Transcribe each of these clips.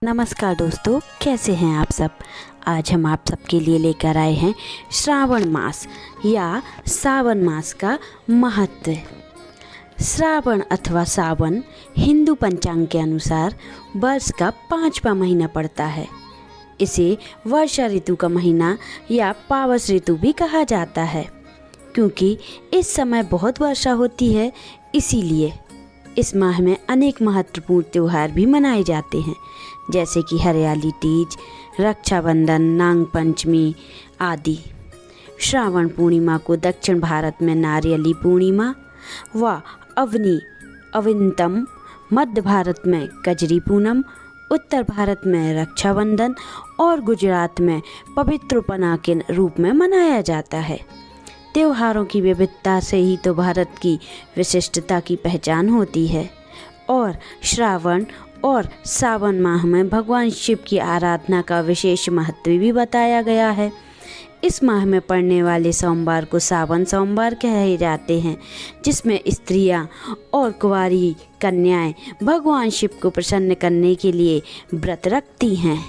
नमस्कार दोस्तों, कैसे हैं आप सब। आज हम आप सबके लिए लेकर आए हैं श्रावण मास या सावन मास का महत्व। श्रावण अथवा सावन हिंदू पंचांग के अनुसार वर्ष का 5वां महीना पड़ता है। इसे वर्षा ऋतु का महीना या पावस ऋतु भी कहा जाता है, क्योंकि इस समय बहुत वर्षा होती है। इसीलिए इस माह में अनेक महत्वपूर्ण त्यौहार भी मनाए जाते हैं, जैसे कि हरियाली तीज, रक्षाबंधन, नाग पंचमी आदि। श्रावण पूर्णिमा को दक्षिण भारत में नारियली पूर्णिमा व अविंतम, मध्य भारत में कजरी पूनम, उत्तर भारत में रक्षाबंधन और गुजरात में पवित्रपना के रूप में मनाया जाता है। त्योहारों की विविधता से ही तो भारत की विशिष्टता की पहचान होती है। और श्रावण और सावन माह में भगवान शिव की आराधना का विशेष महत्व भी बताया गया है। इस माह में पड़ने वाले सोमवार को सावन सोमवार कहे जाते हैं, जिसमें स्त्रियां और कुंवारी कन्याएं भगवान शिव को प्रसन्न करने के लिए व्रत रखती हैं।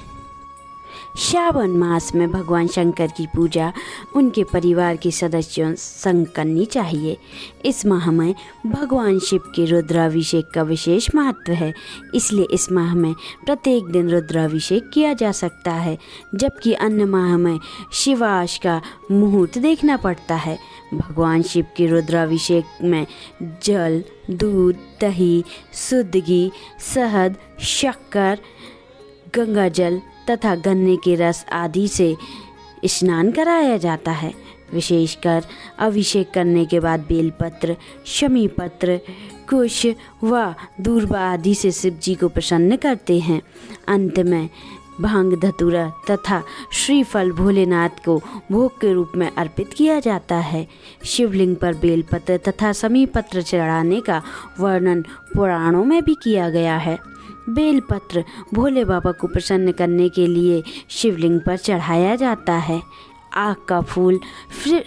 श्रावण मास में भगवान शंकर की पूजा उनके परिवार के सदस्यों संग करनी चाहिए। इस माह में भगवान शिव के रुद्राभिषेक का विशेष महत्व है, इसलिए इस माह में प्रत्येक दिन रुद्राभिषेक किया जा सकता है, जबकि अन्य माह में शिवाश का मुहूर्त देखना पड़ता है। भगवान शिव के रुद्राभिषेक में जल, दूध, दही, शुद्ध घी, शहद, शक्कर, गंगा जल तथा गन्ने के रस आदि से स्नान कराया जाता है। विशेषकर अभिषेक करने के बाद बेलपत्र, शमी पत्र, कुश व दूर्वा आदि से शिव जी को प्रसन्न करते हैं। अंत में भांग, धतूरा तथा श्रीफल भोलेनाथ को भोग के रूप में अर्पित किया जाता है। शिवलिंग पर बेलपत्र तथा शमी पत्र चढ़ाने का वर्णन पुराणों में भी किया गया है। बेलपत्र भोले बाबा को प्रसन्न करने के लिए शिवलिंग पर चढ़ाया जाता है। आक का फूल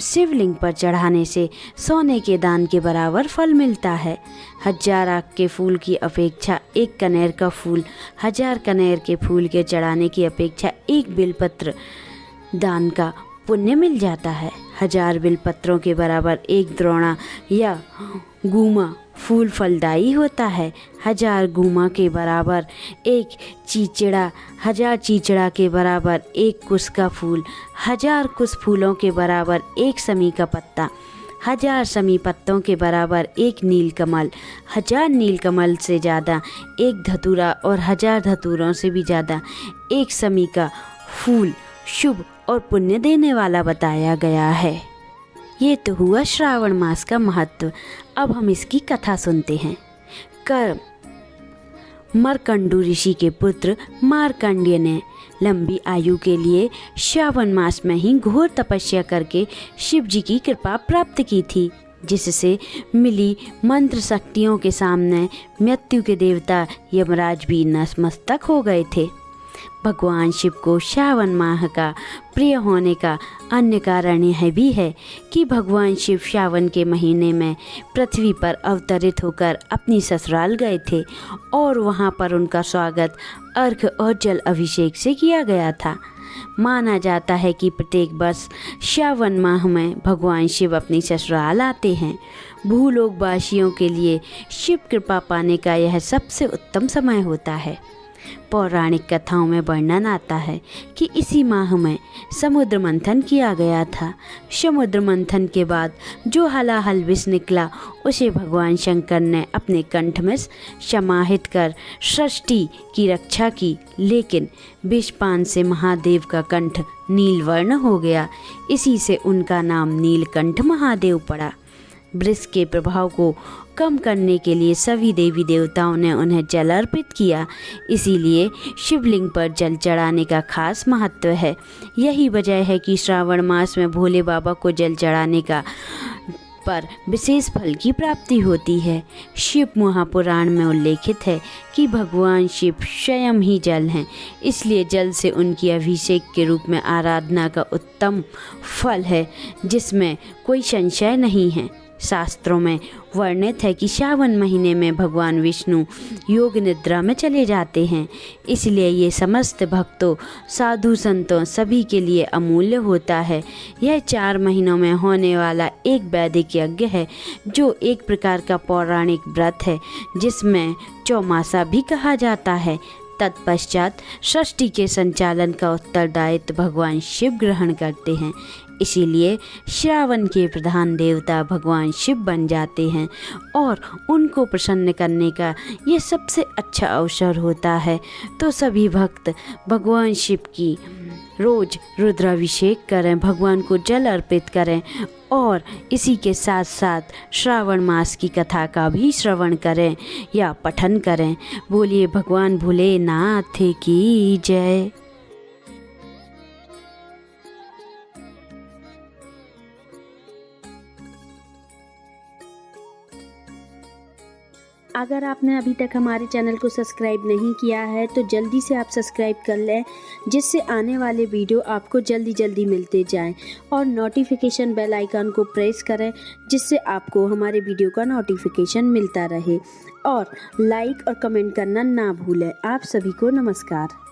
शिवलिंग पर चढ़ाने से सोने के दान के बराबर फल मिलता है। 1000 आक के फूल की अपेक्षा एक कनेर का फूल, 1000 कनेर के फूल के चढ़ाने की अपेक्षा एक बेलपत्र दान का पुण्य मिल जाता है। 1000 बेलपत्रों के बराबर एक द्रोणा या गुमा फूल फलदायी होता है। 1000 गुमा के बराबर एक चीचड़ा, 1000 चीचड़ा के बराबर एक कुश का फूल, 1000 कुश फूलों के बराबर एक शमी का पत्ता, 1000 शमी पत्तों के बराबर एक नीलकमल, 1000 नीलकमल से ज़्यादा एक धतूरा और 1000 धतूरों से भी ज़्यादा एक शमी का फूल शुभ और पुण्य देने वाला बताया गया है। ये तो हुआ श्रावण मास का महत्व। अब हम इसकी कथा सुनते हैं। कर्म मरकंडू ऋषि के पुत्र मार्कंडेय ने लंबी आयु के लिए श्रावण मास में ही घोर तपस्या करके शिव जी की कृपा प्राप्त की थी, जिससे मिली मंत्र शक्तियों के सामने मृत्यु के देवता यमराज भी नतमस्तक हो गए थे। भगवान शिव को श्रावण माह का प्रिय होने का अन्य कारण यह भी है कि भगवान शिव श्रावण के महीने में पृथ्वी पर अवतरित होकर अपनी ससुराल गए थे और वहां पर उनका स्वागत अर्घ और जल अभिषेक से किया गया था। माना जाता है कि प्रत्येक वर्ष श्रावण माह में भगवान शिव अपनी ससुराल आते हैं। भूलोकवासियों के लिए शिव कृपा पाने का यह सबसे उत्तम समय होता है। पौराणिक कथाओं में वर्णन आता है कि इसी माह में समुद्र मंथन किया गया था। समुद्र मंथन के बाद जो हलाहल विष निकला, उसे भगवान शंकर ने अपने कंठ में समाहित कर सृष्टि की रक्षा की, लेकिन विषपान से महादेव का कंठ नीलवर्ण हो गया। इसी से उनका नाम नीलकंठ महादेव पड़ा। वृष के प्रभाव को कम करने के लिए सभी देवी देवताओं ने उन्हें जल अर्पित किया। इसीलिए शिवलिंग पर जल चढ़ाने का खास महत्व है। यही वजह है कि श्रावण मास में भोले बाबा को जल चढ़ाने का पर विशेष फल की प्राप्ति होती है। शिव महापुराण में उल्लेखित है कि भगवान शिव स्वयं ही जल हैं, इसलिए जल से उनकी अभिषेक के रूप में आराधना का उत्तम फल है, जिसमें कोई संशय नहीं है। शास्त्रों में वर्णित है कि श्रावण महीने में भगवान विष्णु योग निद्रा में चले जाते हैं, इसलिए ये समस्त भक्तों, साधु संतों सभी के लिए अमूल्य होता है। यह 4 महीनों में होने वाला एक वैदिक यज्ञ है, जो एक प्रकार का पौराणिक व्रत है, जिसमें चौमासा भी कहा जाता है। तत्पश्चात सृष्टि के संचालन का उत्तरदायित्व भगवान शिव ग्रहण करते हैं, इसीलिए श्रावण के प्रधान देवता भगवान शिव बन जाते हैं और उनको प्रसन्न करने का ये सबसे अच्छा अवसर होता है। तो सभी भक्त भगवान शिव की रोज रुद्राभिषेक करें, भगवान को जल अर्पित करें और इसी के साथ साथ श्रावण मास की कथा का भी श्रवण करें या पठन करें। बोलिए भगवान भोलेनाथ की जय। अगर आपने अभी तक हमारे चैनल को सब्सक्राइब नहीं किया है तो जल्दी से आप सब्सक्राइब कर लें, जिससे आने वाले वीडियो आपको जल्दी मिलते जाएं, और नोटिफिकेशन बेल आइकन को प्रेस करें, जिससे आपको हमारे वीडियो का नोटिफिकेशन मिलता रहे। और लाइक और कमेंट करना ना भूलें। आप सभी को नमस्कार।